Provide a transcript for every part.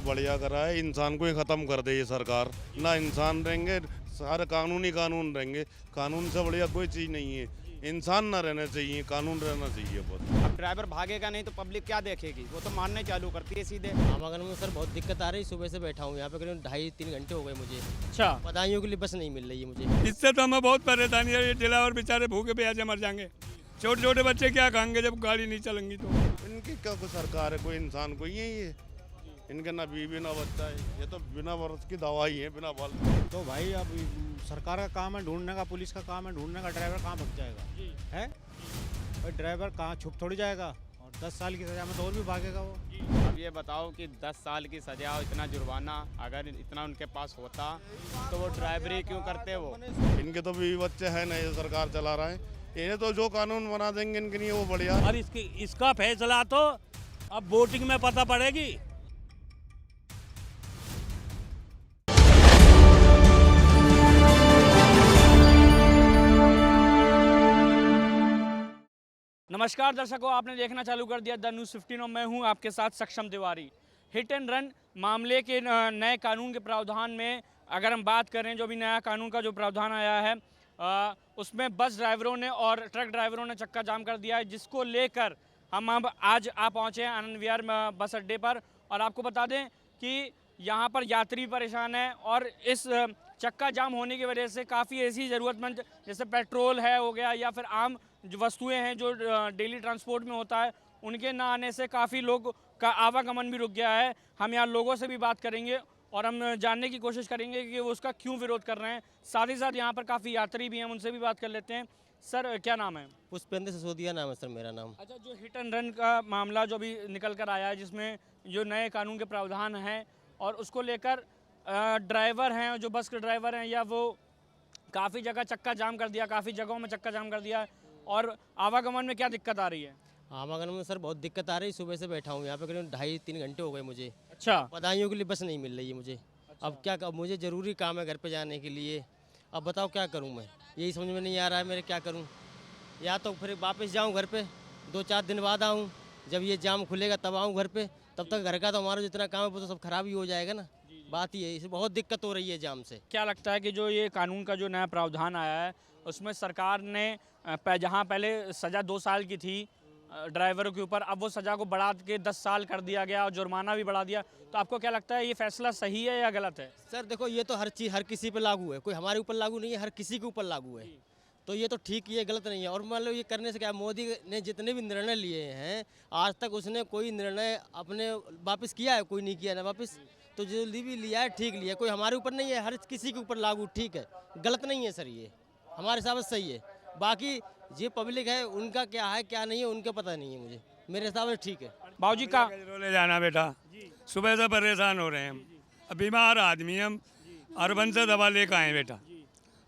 बढ़िया करा है। इंसान को ही ख़त्म कर दे ये सरकार। ना इंसान रहेंगे, सारे कानून रहेंगे। कानून से बढ़िया कोई चीज़ नहीं है। इंसान ना रहना चाहिए, कानून रहना चाहिए बस। अब ड्राइवर भागेगा नहीं तो पब्लिक क्या देखेगी, वो तो मारने चालू करती है सीधे। आवागमन में सर बहुत दिक्कत आ रही है। सुबह से बैठा हूँ यहाँ पे, करीब 2.5-3 घंटे हो गए मुझे। अच्छा, बदायूं के लिए बस नहीं मिल रही है मुझे। इससे तो हमें बहुत परेशानी है। ये ड्राइवर बेचारे भूखे प्यासे मर जाएंगे। छोटे छोटे बच्चे क्या खाएंगे जब गाड़ी नहीं चलेंगी तो। इनकी क्या कोई सरकार है, कोई इंसान कोई है ये। इनके ना बीवी ना बच्चा है, ये तो बिना वर्ष की दवाई है, बिना बल। तो भाई अब सरकार का काम है ढूंढने का, पुलिस का काम है ढूंढने का, ड्राइवर कहाँ भग जाएगा है। भाई ड्राइवर कहाँ छुप थोड़ी जाएगा, और 10 साल की सजा में तो और भी भागेगा वो। अब ये बताओ कि 10 साल की सजा और इतना जुर्माना अगर इतना उनके पास होता तो वो ड्राइवरी क्यों करते वो। इनके तो बीवी बच्चे हैं नहीं, ये सरकार चला रहा है। ये तो जो कानून बना देंगे इनके लिए वो बढ़िया। अब इसका फैसला तो अब वोटिंग में पता पड़ेगी। नमस्कार दर्शकों, आपने देखना चालू कर दिया द न्यूज़ 15 और मैं हूं आपके साथ सक्षम तिवारी। हिट एंड रन मामले के नए कानून के प्रावधान में अगर हम बात करें, जो भी नया कानून का जो प्रावधान आया है उसमें बस ड्राइवरों ने और ट्रक ड्राइवरों ने चक्का जाम कर दिया है, जिसको लेकर हम अब आज आ पहुँचे हैं आनंद विहार बस अड्डे पर। और आपको बता दें कि यहाँ पर यात्री परेशान है और इस चक्का जाम होने की वजह से काफ़ी ऐसी ज़रूरतमंद जैसे पेट्रोल है हो गया या फिर आम जो वस्तुएं हैं जो डेली ट्रांसपोर्ट में होता है, उनके ना आने से काफ़ी लोग का आवागमन भी रुक गया है। हम यहाँ लोगों से भी बात करेंगे और हम जानने की कोशिश करेंगे कि वो उसका क्यों विरोध कर रहे हैं। साथ ही साथ यहाँ पर काफ़ी यात्री भी हैं, उनसे भी बात कर लेते हैं। सर क्या नाम है? पुष्पेंद्र सिसोदिया नाम है सर मेरा नाम। अच्छा, जो हिट एंड रन का मामला जो भी निकल कर आया है, जिसमें जो नए कानून के प्रावधान हैं और उसको लेकर ड्राइवर हैं, जो बस के ड्राइवर हैं, या वो काफ़ी जगह चक्का जाम कर दिया, काफ़ी जगहों में चक्का जाम कर दिया, और आवागमन में क्या दिक्कत आ रही है? आवागमन में सर बहुत दिक्कत आ रही है। सुबह से बैठा हूँ यहाँ पे, करीब 2.5-3 घंटे हो गए मुझे। अच्छा, बदायूं के लिए बस नहीं मिल रही है मुझे। अब क्या मुझे ज़रूरी काम है घर पे जाने के लिए। अब बताओ क्या करूँ मैं, यही समझ में नहीं आ रहा है मेरे क्या करूँ। या तो फिर वापस जाऊँ घर पे, 2-4 दिन बाद आऊँ, जब ये जाम खुलेगा तब आऊँ घर पे। तब तक घर का तो हमारा जितना काम है वो तो सब खराब ही हो जाएगा ना। बात ये है, इसे बहुत दिक्कत हो रही है जाम से। क्या लगता है कि जो ये कानून का जो नया प्रावधान आया है उसमें सरकार ने जहां पहले सज़ा 2 साल की थी ड्राइवरों के ऊपर, अब वो सज़ा को बढ़ा के 10 साल कर दिया गया और जुर्माना भी बढ़ा दिया, तो आपको क्या लगता है ये फैसला सही है या गलत है? सर देखो, ये तो हर किसी पे लागू है, कोई हमारे ऊपर लागू नहीं है, हर किसी के ऊपर लागू है। तो ये तो ठीक ही है, गलत नहीं है। और मान लो ये करने से क्या, मोदी ने जितने भी निर्णय लिए हैं आज तक उसने कोई निर्णय अपने वापस किया है? कोई नहीं किया ना वापस। तो जो भी लिया है ठीक लिया, कोई हमारे ऊपर नहीं है, हर किसी के ऊपर लागू, ठीक है, गलत नहीं है सर। ये हमारे हिसाब से सही है। बाकी ये पब्लिक है, उनका क्या है क्या नहीं है उनका पता नहीं है मुझे। मेरे हिसाब से ठीक है। बाबूजी का ले जाना बेटा, सुबह से परेशान हो रहे हैं हम। अब बीमार आदमी हम, अरबन से दवा लेकर आए बेटा,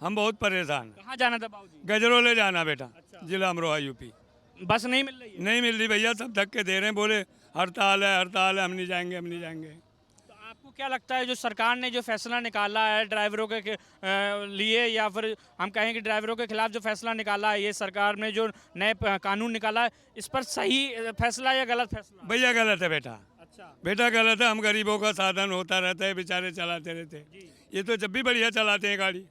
हम बहुत परेशान हैं। कहाँ जाना था बाबूजी? गजरोले जाना बेटा, जिला अमरोहा यूपी। बस नहीं मिल रही है? नहीं मिल रही भैया, सब धक्के दे रहे हैं, बोले हड़ताल है हड़ताल है, हम नहीं जाएंगे हम नहीं जाएंगे। तो आपको क्या लगता है जो सरकार ने जो फैसला निकाला है ड्राइवरों के लिए, या फिर हम कहें कि ड्राइवरों के खिलाफ जो फैसला निकाला है ये सरकार ने जो नए कानून निकाला है, इस पर सही फैसला या गलत फैसला? भैया गलत है बेटा, अच्छा, बेटा गलत है। हम गरीबों का साधन होता रहता है, बेचारे चलाते रहते हैं। ये तो जब भी बढ़िया चलाते हैं गाड़ी,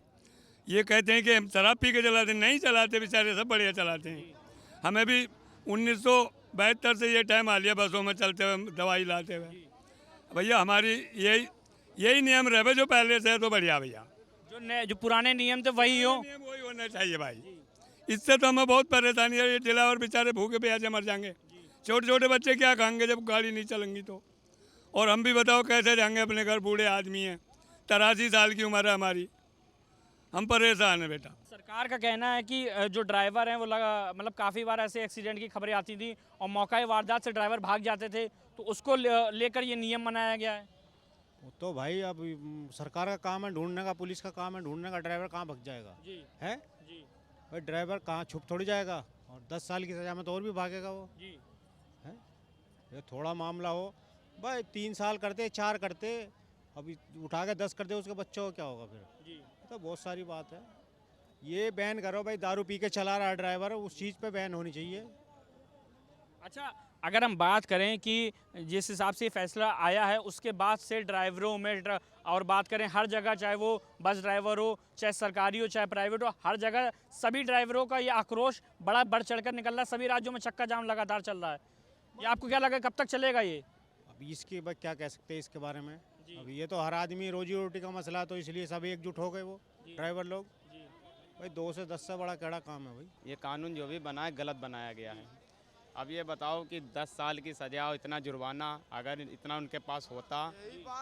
ये कहते हैं कि हम शराब पी के चलाते हैं, नहीं चलाते बेचारे, सब बढ़िया चलाते हैं। हमें भी 1972 से ये टाइम आ लिया बसों में चलते हुए, दवाई लाते हुए। भैया हमारी यही नियम रहे जो पहले से है तो बढ़िया भैया। जो पुराने नियम थे वही हो। नियम वही होना चाहिए भाई। इससे तो हमें बहुत परेशानी है। ये ड्राइवर बेचारे भूखे प्यासे मर जाएंगे। छोटे छोटे बच्चे क्या खाएंगे जब गाड़ी नहीं चलेंगी तो। और हम भी बताओ कैसे जाएंगे अपने घर, बूढ़े आदमी हैं, 83 साल की उम्र है हमारी, हम परेशान हैं बेटा। सरकार का कहना है कि जो ड्राइवर हैं वो मतलब काफ़ी बार ऐसे एक्सीडेंट की खबरें आती थी और मौका वारदात से ड्राइवर भाग जाते थे, तो उसको लेकर ये नियम बनाया गया है। वो तो भाई अब सरकार का काम है ढूंढने का, पुलिस का काम है ढूंढने का, ड्राइवर कहाँ भग जाएगा जी है। जी भाई ड्राइवर कहाँ छुप थोड़ी जाएगा, और 10 साल की सजा में तो और भी भागेगा वो जी। है। ये थोड़ा मामला हो भाई, 3 साल करते 4 करते, अभी उठा के 10 करते, उसके बच्चों को क्या होगा फिर? जी। तो बहुत सारी बात है। ये बैन करो भाई, दारू पी के चला रहा है ड्राइवर, उस चीज़ पे बैन होनी चाहिए। अच्छा, अगर हम बात करें कि जिस हिसाब से ये फैसला आया है उसके बाद से ड्राइवरों में और बात करें हर जगह, चाहे वो बस ड्राइवर हो, चाहे सरकारी हो, चाहे प्राइवेट हो, हर जगह सभी ड्राइवरों का ये आक्रोश बड़ा बढ़ चढ़कर निकल रहा है। सभी राज्यों में चक्का जाम लगातार चल रहा है। ये आपको क्या लगा, कब तक चलेगा ये? अब इसके बाद क्या कह सकते हैं इसके बारे में। अब ये तो हर आदमी रोजी रोटी का मसला है, तो इसलिए सब एकजुट हो गए वो ड्राइवर लोग। भाई 2 से 10 से बड़ा केड़ा काम है भाई। ये कानून जो भी बना है गलत बनाया गया है। अब ये बताओ कि 10 साल की सजा और इतना जुर्माना अगर इतना उनके पास होता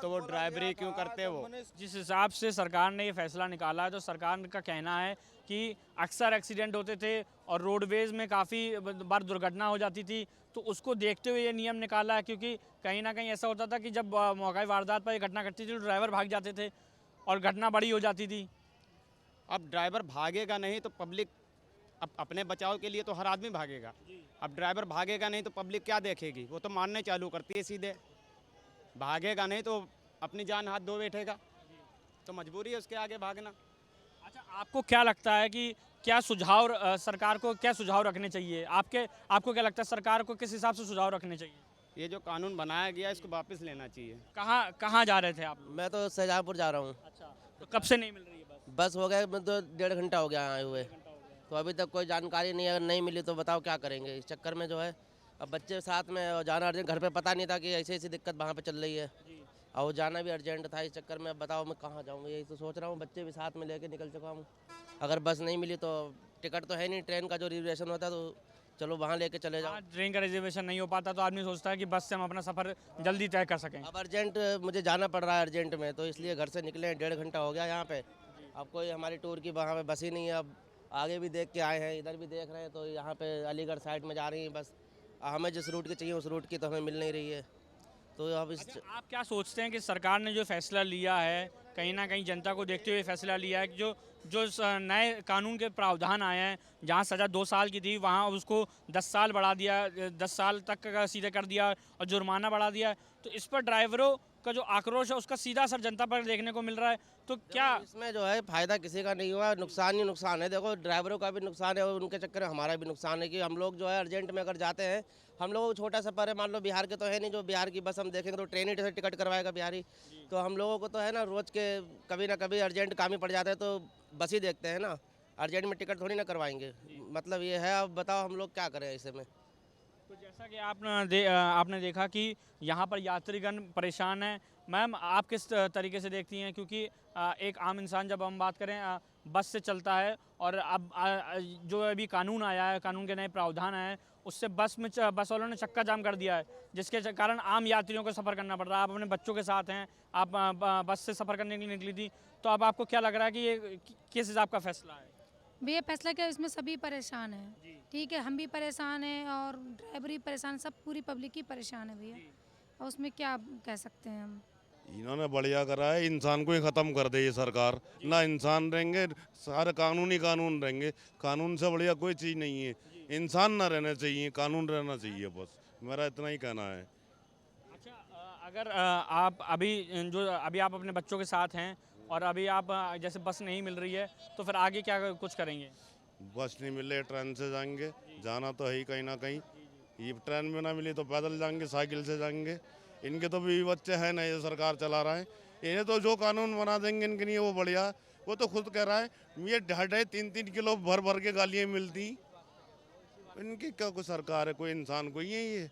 तो वो ड्राइवरी क्यों करते वो। जिस हिसाब से सरकार ने ये फैसला निकाला है तो सरकार का कहना है कि अक्सर एक्सीडेंट होते थे और रोडवेज़ में काफ़ी बार दुर्घटना हो जाती थी, तो उसको देखते हुए ये नियम निकाला है। क्योंकि कहीं ना कहीं ऐसा होता था कि जब मौका वारदात पर ये घटना घटती थी तो ड्राइवर भाग जाते थे और घटना बड़ी हो जाती थी। अब ड्राइवर भागेगा नहीं तो पब्लिक, अब अपने बचाव के लिए तो हर आदमी भागेगा। अब ड्राइवर भागेगा नहीं तो पब्लिक क्या देखेगी, वो तो मारने चालू करती है सीधे। भागेगा नहीं तो अपनी जान हाथ धो बैठेगा, तो मजबूरी है उसके आगे भागना। अच्छा, आपको क्या लगता है कि क्या सुझाव सरकार को क्या सुझाव रखने चाहिए? आपको क्या लगता है सरकार को किस हिसाब से सुझाव रखने चाहिए? ये जो कानून बनाया गया इसको वापस लेना चाहिए। कहाँ जा रहे थे आप? मैं तो शाहजहाँपुर जा रहा हूँ। अच्छा, तो कब से नहीं मिल रही है बस? बस हो गया, मैं तो 1.5 घंटा हो गया आए हुए, तो अभी तक कोई जानकारी नहीं। अगर नहीं मिली तो बताओ क्या करेंगे। इस चक्कर में जो है अब बच्चे साथ में और जाना अर्जेंट, घर पे पता नहीं था कि ऐसी ऐसी दिक्कत वहाँ पे चल रही है और वो जाना भी अर्जेंट था। इस चक्कर में अब बताओ मैं कहाँ जाऊँगा, यही तो सोच रहा हूँ। बच्चे भी साथ में लेके निकल चुका हूँ। अगर बस नहीं मिली तो टिकट तो है नहीं, ट्रेन का जो रिजर्वेशन होता है तो चलो वहाँ लेके चले जाओ। ट्रेन का रिजर्वेशन नहीं हो पाता तो आदमी सोचता है कि बस से हम अपना सफ़र जल्दी तय कर सकें। अब अर्जेंट मुझे जाना पड़ रहा है अर्जेंट में, तो इसलिए घर से निकले 1.5 घंटा हो गया यहाँ पे। अब कोई हमारी टूर की वहाँ पे बस ही नहीं है। अब आगे भी देख के आए हैं, इधर भी देख रहे हैं, तो यहाँ पे अलीगढ़ साइड में जा रही हैं बस। हमें जिस रूट की चाहिए उस रूट की तो हमें मिल नहीं रही है। तो अब इस आप क्या सोचते हैं कि सरकार ने जो फैसला लिया है, कहीं ना कहीं जनता को देखते हुए फैसला लिया है कि जो नए कानून के प्रावधान आए हैं, जहां सज़ा 2 साल की थी वहां उसको 10 साल बढ़ा दिया, 10 साल तक का सीधे कर दिया और जुर्माना बढ़ा दिया, तो इस पर ड्राइवरों का जो आक्रोश है उसका सीधा असर जनता पर देखने को मिल रहा है। तो क्या इसमें जो है फ़ायदा किसी का नहीं हुआ, नुकसान ही नुकसान है। देखो ड्राइवरों का भी नुकसान है और उनके चक्कर में हमारा भी नुकसान है कि हम लोग जो है अर्जेंट में अगर जाते हैं, हम लोगों को छोटा सफ़र है, मान लो बिहार के तो है नहीं, जो बिहार की बस हम देखेंगे तो ट्रेन ही से टिकट करवाएगा बिहारी। तो हम लोगों को तो है ना रोज़ के कभी ना कभी अर्जेंट काम ही पड़ जाता है तो बस ही देखते हैं ना, अर्जेंट में टिकट थोड़ी ना करवाएंगे। मतलब ये है। अब बताओ हम लोग क्या करें ऐसे में। तो जैसा कि आपने देखा कि यहाँ पर यात्रीगण परेशान हैं। मैम, आप किस तरीके से देखती हैं? क्योंकि एक आम इंसान, जब हम बात करें बस से चलता है और अब जो अभी कानून आया है, कानून के नए प्रावधान आए हैं, उससे बस वालों ने चक्का जाम कर दिया है, जिसके कारण आम यात्रियों को सफ़र करना पड़ रहा है। आप अपने बच्चों के साथ हैं, आप बस से सफ़र करने के लिए निकली थी, तो अब आपको क्या लग रहा है कि ये किस हिसाब का फैसला है? भैया फैसला क्या, इसमें सभी परेशान हैं। ठीक है, हम भी परेशान हैं और ड्राइवर भी परेशान, सब पूरी पब्लिक ही परेशान है भैया। और उसमें क्या कह सकते हैं हम। इन्होंने बढ़िया करा है, इंसान को ही ख़त्म कर दे ये सरकार। ना इंसान रहेंगे, सारे कानून ही कानून रहेंगे। कानून से बढ़िया कोई चीज़ नहीं है। इंसान ना रहना चाहिए, कानून रहना चाहिए, बस मेरा इतना ही कहना है। अच्छा, अगर आप अभी आप अपने बच्चों के साथ हैं और अभी आप जैसे बस नहीं मिल रही है, तो फिर आगे क्या कुछ करेंगे? बस नहीं मिले ट्रेन से जाएंगे, जाना तो है ही कहीं ना कहीं। ये ट्रेन में ना मिली तो पैदल जाएंगे, साइकिल से जाएंगे। इनके तो भी बच्चे हैं ना, ये सरकार चला रहा है। इन्हें तो जो कानून बना देंगे इनके लिए वो बढ़िया। वो तो खुद कह रहा है ये 2.5-3 किलो भर भर के गालियाँ मिलती। इनकी क्या कोई सरकार है, कोई इंसान कोई है ये?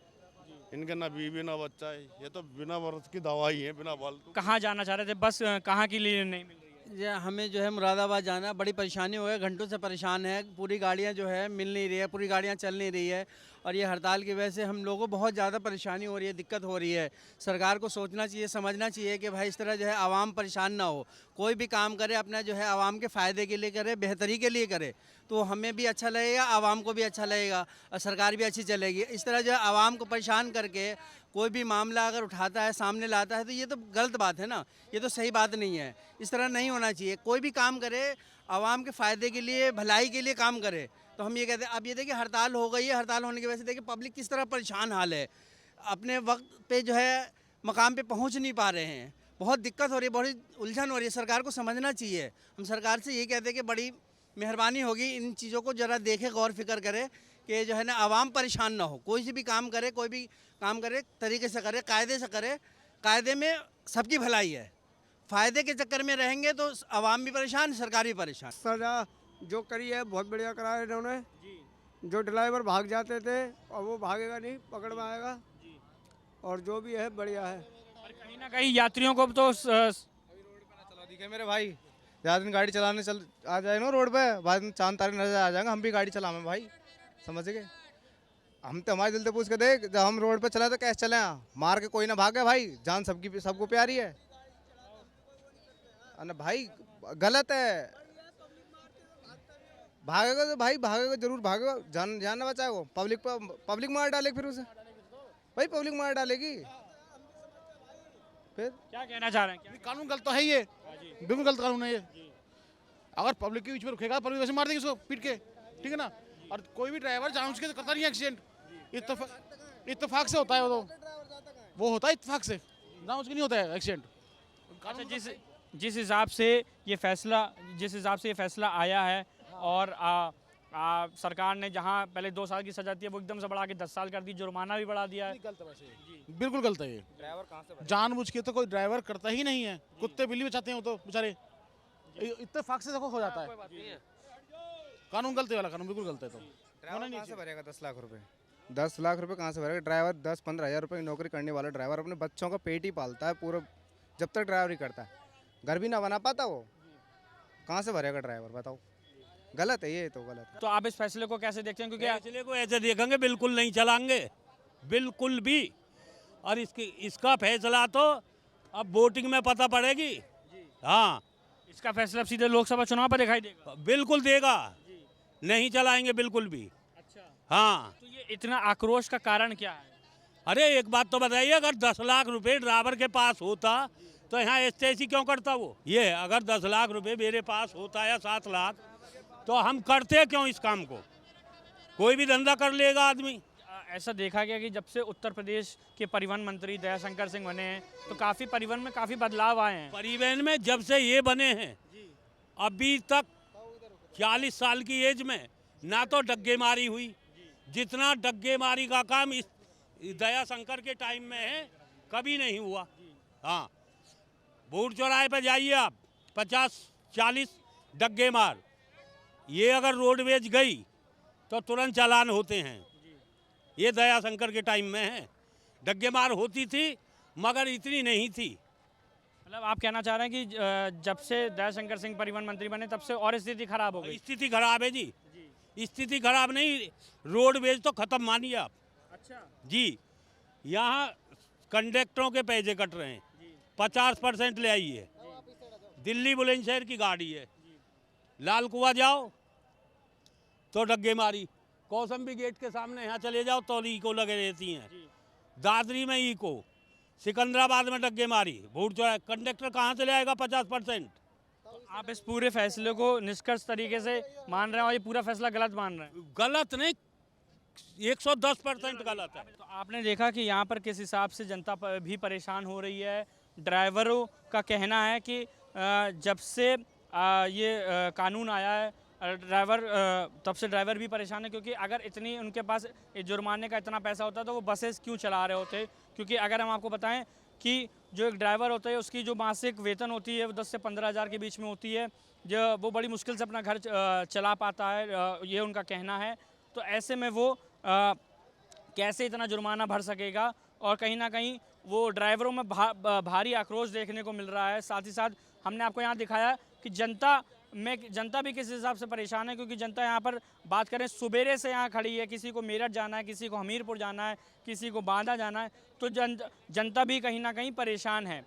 इनके ना बीवी ना बच्चा है, ये तो बिना बरस की दवाई है, बिना फालतू। कहाँ जाना चाह रहे थे? बस कहाँ के लिए नहीं मिल रही है? हमें जो है मुरादाबाद जाना है, बड़ी परेशानी हो है, घंटों से परेशान है। पूरी गाड़ियां जो है मिल नहीं रही है, पूरी गाड़ियां चल नहीं रही है और ये हड़ताल की वजह से हम लोगों को बहुत ज़्यादा परेशानी हो रही है, दिक्कत हो रही है। सरकार को सोचना चाहिए, समझना चाहिए कि भाई इस तरह जो है आवाम परेशान ना हो। कोई भी काम करे अपना जो है आवाम के फ़ायदे के लिए करे, बेहतरी के लिए करे, तो हमें भी अच्छा लगेगा, आवाम को भी अच्छा लगेगा और सरकार भी अच्छी चलेगी। इस तरह जो है आवाम को परेशान करके कोई भी मामला अगर उठाता है, सामने लाता है, तो ये तो गलत बात है ना, ये तो सही बात नहीं है। इस तरह नहीं होना चाहिए। कोई भी काम करे आवाम के फ़ायदे के लिए, भलाई के लिए काम करे। तो हम ये कहते हैं, अब ये देखिए हड़ताल हो गई है, हड़ताल होने की वजह से देखिए पब्लिक किस तरह परेशान हाल है, अपने वक्त पे जो है मकाम पे पहुंच नहीं पा रहे हैं, बहुत दिक्कत हो रही है, बड़ी उलझन हो रही है। सरकार को समझना चाहिए। हम सरकार से ये कहते हैं कि बड़ी मेहरबानी होगी इन चीज़ों को ज़रा देखे, गौर फिक्र करे कि जो है ना आवाम परेशान ना हो, कोई से भी काम करे, कोई भी काम करे तरीके से करे, कायदे से करे। कायदे में सबकी भलाई है, फ़ायदे के चक्कर में रहेंगे तो आवाम भी परेशान, सरकार भी परेशान। सजा जो करी है बहुत बढ़िया करा है इन्होंने। जो ड्राइवर भाग जाते थे और वो भागेगा नहीं, पकड़ में आएगा। और जो भी है बढ़िया है। पर कहीं ना कहीं यात्रियों को तो चला दी मेरे भाई, ज़्यादा दिन गाड़ी चलाने चल आ जाए ना रोड पे, बाद में चांद तारे नजर आ जाएंगे, हम भी गाड़ी चलावे भाई, समझ गए। हम तो हमारे दिल से पूछ के देख, जब हम रोड पे चले तो कैसे चले, मार के कोई ना भागे भाई, जान सबको प्यारी है ना भाई। गलत है, भागेगा तो भाई भागेगा, जरूर भागेगा, जान ना बचाएगा। पब्लिक मार डालेगी, फिर उसे भाई पब्लिक मार डालेगी। फिर क्या कहना चाह रहे हैं? कानून गलत तो है ये, बिल्कुल गलत कानून है ये। अगर पब्लिक के बीच में रुकेगा, पब्लिक वैसे मार देगी उसको पीट के, ठीक है ना। और कोई भी ड्राइवर जानबूझ के करता नहीं एक्सीडेंट, इत्तेफाक से होता है वो होता है इत्तेफाक से, जानबूझ के नहीं होता है एक्सीडेंट। अच्छा, जिस हिसाब से ये फैसला आया है और सरकार ने जहां पहले 2 साल की सजा थी वो एकदम से बढ़ा के 10 साल कर दी, जुर्माना भी बढ़ा दिया है। बिल्कुल गलत है ये। ड्राइवर कहाँ से जानबूझ के तो कोई ड्राइवर करता ही नहीं है, कुत्ते बिल्ली बचाते हैं वो तो बेचारे, इत्तेफाक से देखो हो जाता है। कानून गलत है, वाला कानून बिल्कुल गलत है। तो ड्राइवर कहाँ से भरेगा 10 लाख रुपए? 10 लाख रुपए कहाँ से भरेगा ड्राइवर? 10-15 हज़ार रुपये की नौकरी करने वाला ड्राइवर अपने बच्चों का पेट ही पालता है पूरा, जब तक ड्राइवरी करता है। घर भी ना बना पाता वो, कहाँ से भरेगा ड्राइवर बताओ? गलत है ये, तो गलत है। तो आप इस फैसले को कैसे देखते हैं? क्योंकि फैसले को ऐसे देखेंगे, बिल्कुल नहीं चलाएंगे, बिल्कुल भी। और इसका फैसला तो अब वोटिंग में पता पड़ेगी। हाँ, इसका फैसला सीधे लोकसभा चुनाव पर दिखाई देगा। बिल्कुल देगा, नहीं चलाएंगे बिल्कुल भी। अच्छा, हाँ। तो ये इतना आक्रोश का कारण क्या है? अरे एक बात तो बताइए, अगर 10 लाख रुपए ड्राइवर के पास होता तो यहाँ एसटीसी क्यों करता वो? ये अगर 10 लाख रुपए मेरे पास होता या 7 लाख, तो हम करते क्यों इस काम को? कोई भी धंधा कर लेगा आदमी। ऐसा देखा गया कि जब से उत्तर प्रदेश के परिवहन मंत्री दयाशंकर सिंह बने हैं तो काफ़ी परिवहन में काफ़ी बदलाव आए हैं। परिवहन में जब से ये बने हैं अभी तक 40 साल की एज में ना तो डग्गेमारी हुई, जितना डग्गेमारी का काम इस दयाशंकर के टाइम में है कभी नहीं हुआ। हाँ, बूढ़ चौराहे पर जाइए आप, 50-40 डग्गे मार, ये अगर रोडवेज गई तो तुरंत चालान होते हैं। ये दयाशंकर के टाइम में है, डग्गे मार होती थी मगर इतनी नहीं थी। मतलब आप कहना चाह रहे हैं कि जब से दयाशंकर सिंह परिवहन मंत्री बने तब से और स्थिति खराब हो गई? स्थिति खराब है जी, स्थिति खराब नहीं, रोडवेज तो खत्म मानिए आप। अच्छा जी, यहाँ कंडक्टरों के पैसे कट रहे हैं, 50% ले आई है। दिल्ली बुलंदशहर की गाड़ी है, लाल कुआं जाओ तो डग्गे मारी, कौसंबी गेट के सामने यहाँ चले जाओ तो इको लगे रहती हैं, दादरी में इको, सिकंदराबाद में डग्गे मारी, भूट चौराहे। कंडक्टर कहाँ से ले आएगा 50%? तो आप इस पूरे फैसले को निष्कर्ष तरीके से मान रहे हैं और ये पूरा फैसला गलत मान रहे हैं? गलत नहीं, 110% गलत है। तो आपने देखा कि यहाँ पर किस हिसाब से जनता भी परेशान हो रही है। ड्राइवरों का कहना है कि जब से ये कानून आया है तब से ड्राइवर भी परेशान है, क्योंकि अगर इतनी उनके पास जुर्माने का इतना पैसा होता तो वो बसेस क्यों चला रहे होते। क्योंकि अगर हम आपको बताएं कि जो एक ड्राइवर होता है उसकी जो मासिक वेतन होती है वो 10 से 15 हज़ार के बीच में होती है, जो वो बड़ी मुश्किल से अपना घर चला पाता है, ये उनका कहना है। तो ऐसे में वो कैसे इतना जुर्माना भर सकेगा? और कहीं ना कहीं वो ड्राइवरों में भारी आक्रोश देखने को मिल रहा है। साथ ही साथ हमने आपको यहाँ दिखाया कि जनता भी किस हिसाब से परेशान है, क्योंकि जनता यहाँ पर बात करें सुबेरे से यहाँ खड़ी है, किसी को मेरठ जाना है, किसी को हमीरपुर जाना है, किसी को बांदा जाना है, तो जनता भी कहीं ना कहीं परेशान है।